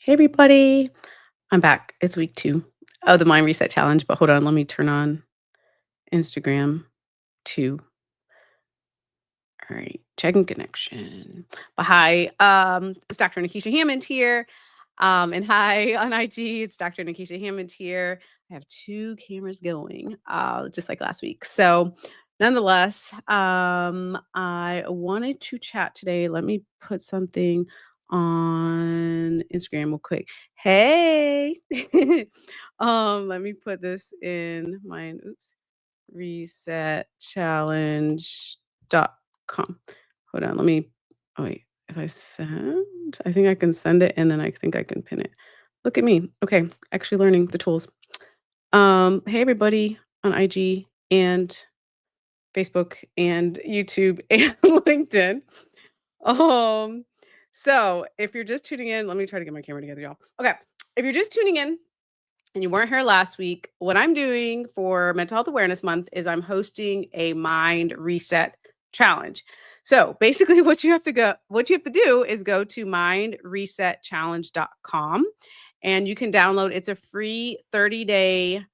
Hey everybody, I'm back. It's week 2 of the Mind Reset Challenge, but hold on, let me turn on Instagram too. All right, checking connection. But hi, it's Dr. Nekeshia Hammond here. And hi on IG, it's Dr. Nekeshia Hammond here. I have 2 cameras going, just like last week. So nonetheless, I wanted to chat today. Let me put something on Instagram real quick. Hey, let me put this in mine. Oops, reset challenge com. Hold on, let me oh wait, if I send, I think I can send it and then I think I can pin it. Look at me. Okay, actually learning the tools. Hey everybody on IG and Facebook and YouTube and LinkedIn. Um, so if you're just tuning in, let me try to get my camera together, y'all. Okay, if you're just tuning in and you weren't here last week, what I'm doing for Mental Health Awareness Month is I'm hosting a mind reset challenge. So basically what you have to do is go to mindresetchallenge.com and you can download, it's a free 30-day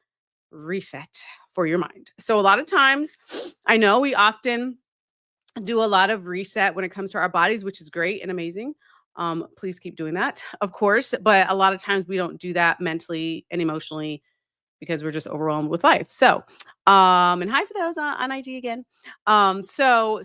reset for your mind. So a lot of times I know we often do a lot of reset when it comes to our bodies, which is great and amazing. Please keep doing that, of course. But a lot of times we don't do that mentally and emotionally because we're just overwhelmed with life. So, and hi for those on IG again. So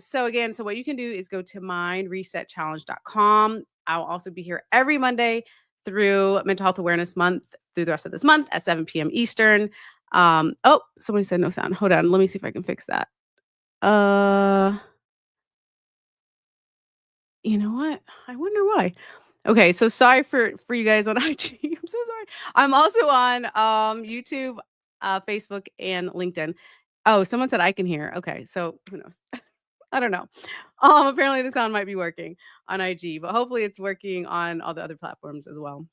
what you can do is go to mindresetchallenge.com. I'll also be here every Monday through Mental Health Awareness Month through the rest of this month at 7 p.m. Eastern. Oh, somebody said no sound. Hold on, let me see if I can fix that. Uh, you know what? I wonder why. Okay, so sorry for you guys on IG. I'm so sorry. I'm also on YouTube, Facebook, and LinkedIn. Oh, someone said I can hear. Okay, so who knows? I don't know. Apparently the sound might be working on IG, but hopefully it's working on all the other platforms as well.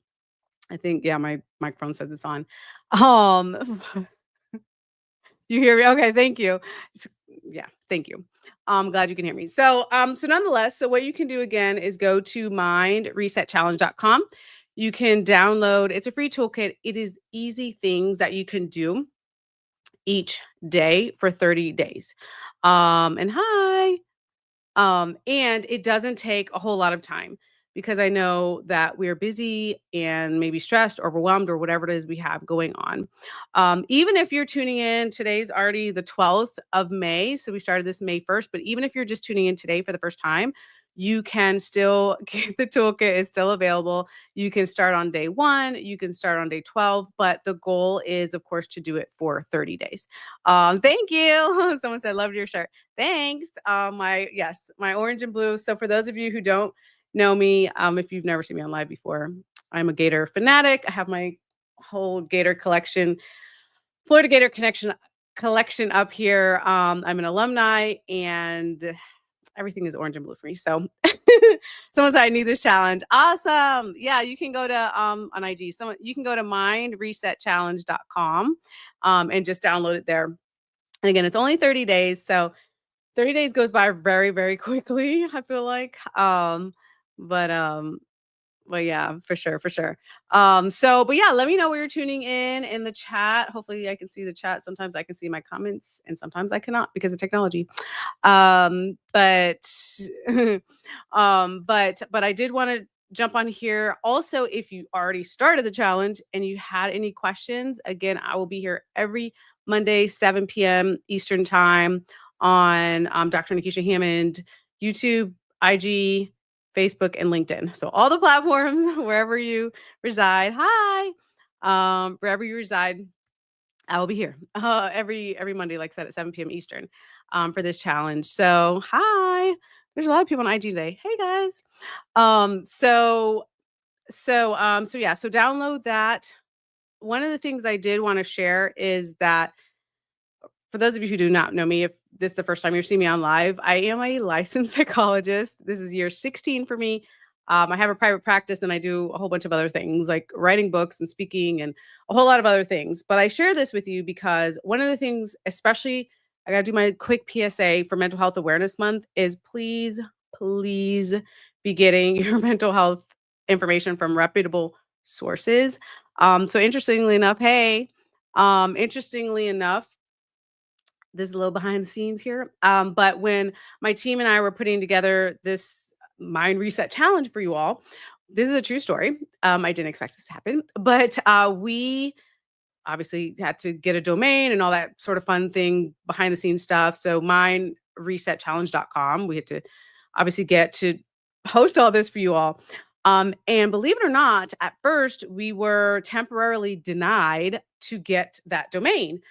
I think yeah, my microphone says it's on. Um, You hear me? Okay, thank you. S Yeah, thank you. I'm glad you can hear me. So nonetheless, so what you can do again is go to mindresetchallenge.com. You can download, it's a free toolkit. It is easy things that you can do each day for 30 days. And hi. And it doesn't take a whole lot of time because I know that we're busy and maybe stressed, overwhelmed, or whatever it is we have going on. Even if you're tuning in, today's already the 12th of May. So we started this May 1st, but even if you're just tuning in today for the first time, you can still get the toolkit is still available. You can start on day 1, you can start on day 12, but the goal is of course to do it for 30 days. Thank you. Someone said loved your shirt. Thanks. My orange and blue. So for those of you who don't know me, if you've never seen me on live before, I'm a Gator fanatic. I have my whole Gator collection, Florida Gator connection collection up here. I'm an alumni and everything is orange and blue for me. So someone said I need this challenge. Awesome. Yeah, you can go to on IG. Someone you can go to mindresetchallenge.com and just download it there. And again, it's only 30 days. So 30 days goes by very, very quickly, I feel like. But um, but yeah, for sure, for sure. But yeah, let me know where you're tuning in the chat. Hopefully I can see the chat. Sometimes I can see my comments and sometimes I cannot because of technology. But but I did want to jump on here. Also, if you already started the challenge and you had any questions, again, I will be here every Monday, 7 p.m. Eastern time on Dr. Nekeshia Hammond, YouTube, IG, Facebook, and LinkedIn. So all the platforms, wherever you reside. Hi. Wherever you reside, I will be here every Monday, like I said, at 7 p.m. Eastern for this challenge. So hi. There's a lot of people on IG today. Hey guys. Um, so so yeah, so download that. One of the things I did want to share is that for those of you who do not know me, if this is the first time you're seeing me on live, I am a licensed psychologist. This is year 16 for me. I have a private practice and I do a whole bunch of other things like writing books and speaking and a whole lot of other things. But I share this with you because one of the things, especially, I got to do my quick PSA for Mental Health Awareness Month is please, please be getting your mental health information from reputable sources. So interestingly enough, this is a little behind the scenes here. But when my team and I were putting together this mind reset challenge for you all, this is a true story. I didn't expect this to happen, but we obviously had to get a domain and all that sort of fun thing behind the scenes stuff. So mindresetchallenge.com, we had to obviously get to host all this for you all. And believe it or not, at first we were temporarily denied to get that domain,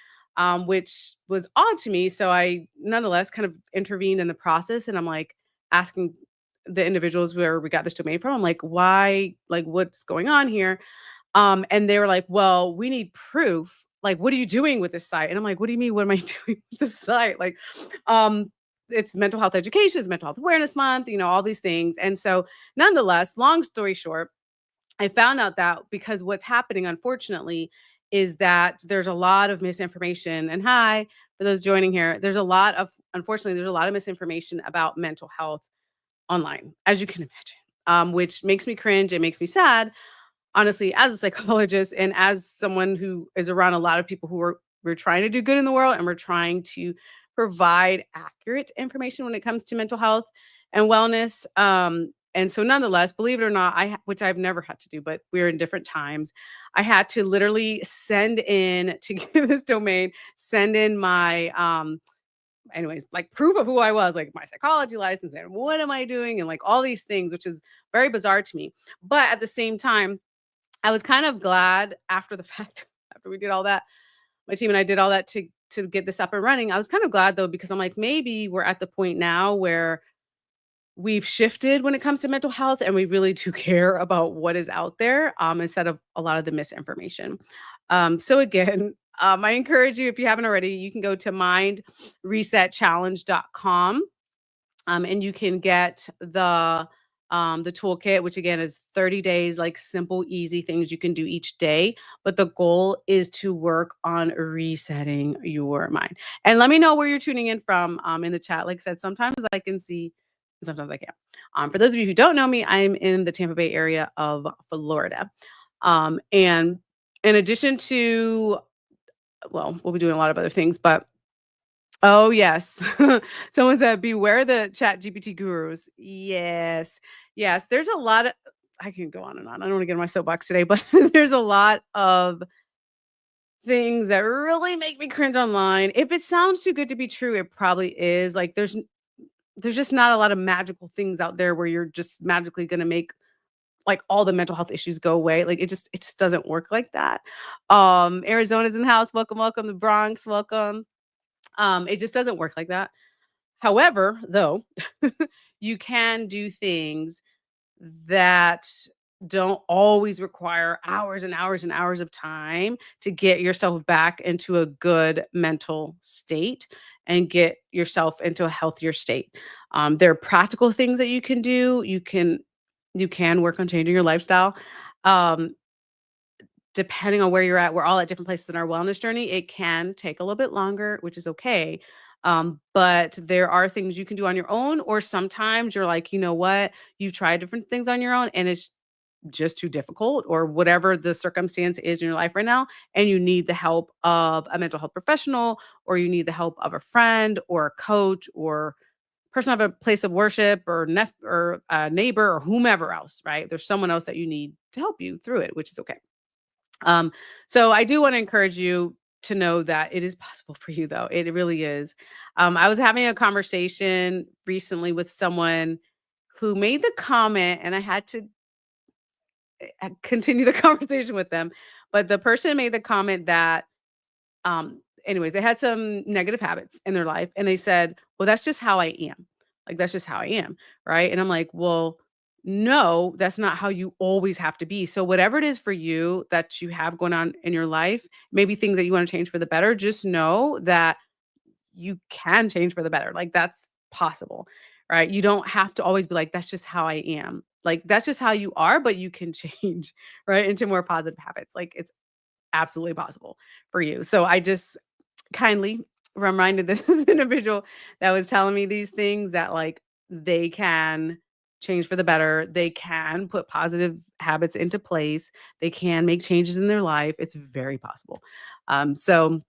which was odd to me. So I nonetheless kind of intervened in the process, and I'm like asking the individuals where we got this domain from. I'm like, why? Like, what's going on here? And they were like, "Well, we need proof. Like, what are you doing with this site?" And I'm like, "What do you mean? What am I doing with this site?" Like, um, it's mental health education, it's mental health awareness month, all these things. And so, nonetheless, long story short, I found out that because what's happening, unfortunately, is that there's a lot of misinformation. And hi, for those joining here, unfortunately, there's a lot of misinformation about mental health online, as you can imagine, which makes me cringe. It makes me sad, honestly, as a psychologist and as someone who is around a lot of people we're trying to do good in the world, and we're trying to provide accurate information when it comes to mental health and wellness. And so nonetheless, believe it or not, which I've never had to do, but we're in different times. I had to literally send in to get this domain, send in my anyways, like proof of who I was, like my psychology license and what am I doing and like all these things, which is very bizarre to me. But at the same time, I was kind of glad after the fact, after we did all that, my team and I did all that to get this up and running. I was kind of glad though, because I'm like, maybe we're at the point now where we've shifted when it comes to mental health, and we really do care about what is out there, instead of a lot of the misinformation. So again, I encourage you, if you haven't already, you can go to mindresetchallenge.com, and you can get the toolkit, which again is 30 days, like simple, easy things you can do each day. But the goal is to work on resetting your mind. And let me know where you're tuning in from, in the chat. Like I said, sometimes I can see, sometimes I can't. For those of you who don't know me, I'm in the Tampa Bay area of Florida. And in addition to, well, we'll be doing a lot of other things, but oh, yes. Someone said, "Beware the Chat GPT gurus." Yes. Yes, there's a lot of, I can go on and on. I don't wanna get on my soapbox today, but there's a lot of things that really make me cringe online. If it sounds too good to be true, it probably is. Like, there's just not a lot of magical things out there where you're just magically gonna make, like, all the mental health issues go away. Like, it just doesn't work like that. Arizona's in the house. Welcome, welcome. The Bronx, welcome. It just doesn't work like that. However, though, you can do things that don't always require hours and hours and hours of time to get yourself back into a good mental state and get yourself into a healthier state. There are practical things that you can do. You can work on changing your lifestyle. Um, Depending on where you're at, we're all at different places in our wellness journey. It can take a little bit longer, which is okay. But there are things you can do on your own, or sometimes you're like, you know what, you've tried different things on your own and it's just too difficult, or whatever the circumstance is in your life right now, and you need the help of a mental health professional, or you need the help of a friend or a coach or person of a place of worship or or a neighbor or whomever else, right? There's someone else that you need to help you through it, which is okay. Um, so I do want to encourage you to know that it is possible for you, though. It really is. I was having a conversation recently with someone who made the comment, and I had to continue the conversation with them. But the person made the comment that, anyways, they had some negative habits in their life, and they said, "Well, that's just how I am. Like, that's just how I am." Right. And I'm like, well, no, that's not how you always have to be. So, whatever it is for you that you have going on in your life, maybe things that you want to change for the better, just know that you can change for the better. Like, that's possible. Right. You don't have to always be like, that's just how I am. Like, that's just how you are, but you can change, right, into more positive habits. Like, it's absolutely possible for you. So, I just kindly reminded this individual that was telling me these things that, like, they can change for the better. They can put positive habits into place. They can make changes in their life. It's very possible. So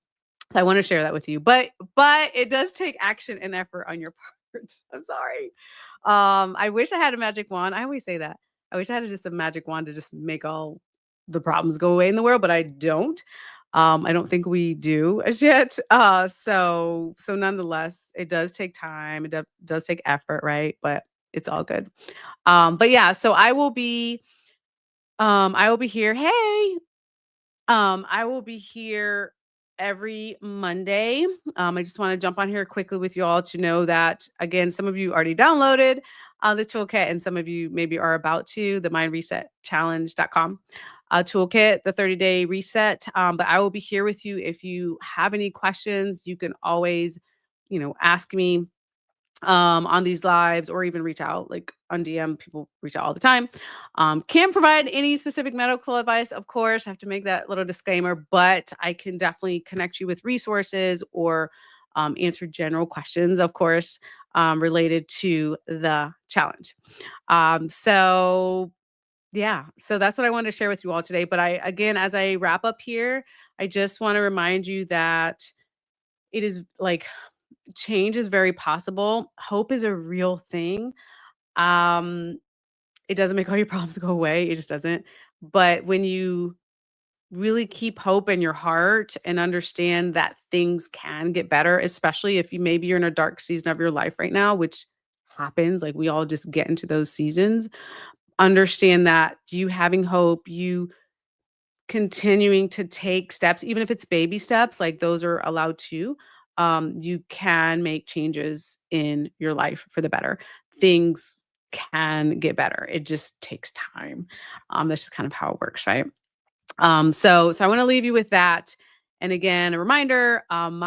I want to share that with you. But it does take action and effort on your part. I'm sorry. I wish I had a magic wand. I always say that. I wish I had just a magic wand to just make all the problems go away in the world, but I don't. I don't think we do as yet. So nonetheless, it does take time. Does take effort, right? But it's all good. But yeah, so I will be here. Hey, I will be here every Monday. I just want to jump on here quickly with you all to know that, again, some of you already downloaded the toolkit, and some of you maybe are about to, the mindresetchallenge.com toolkit, the 30-day reset. But I will be here with you. If you have any questions, you can always, ask me on these lives, or even reach out like on DM. People reach out all the time. Can't provide any specific medical advice, of course. I have to make that little disclaimer, but I can definitely connect you with resources, or answer general questions, of course, related to the challenge. So yeah, so that's what I wanted to share with you all today. But again, as I wrap up here, I just want to remind you that it is like, change is very possible. Hope is a real thing. Um, it doesn't make all your problems go away. It just doesn't. But when you really keep hope in your heart and understand that things can get better, especially if maybe you're in a dark season of your life right now, which happens, like we all just get into those seasons. Understand that you having hope, you continuing to take steps, even if it's baby steps, like those are allowed too. You can make changes in your life for the better. Things can get better. It just takes time. That's just kind of how it works, right? So I want to leave you with that. And again, a reminder, oops,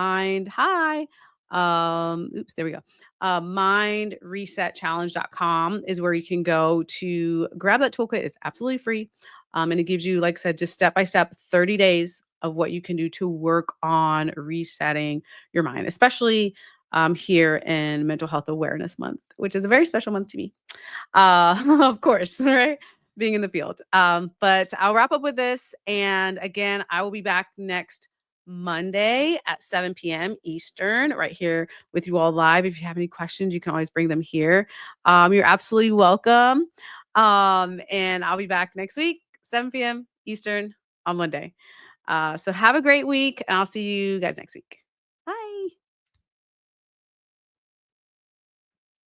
there we go. Mindresetchallenge.com is where you can go to grab that toolkit. It's absolutely free. And it gives you, like I said, just step by step 30 days of what you can do to work on resetting your mind, especially here in Mental Health Awareness Month, which is a very special month to me. Of course, right? Being in the field. But I'll wrap up with this. And again, I will be back next Monday at 7 p.m. Eastern, right here with you all live. If you have any questions, you can always bring them here. You're absolutely welcome. And I'll be back next week, 7 p.m. Eastern on Monday. So have a great week, and I'll see you guys next week.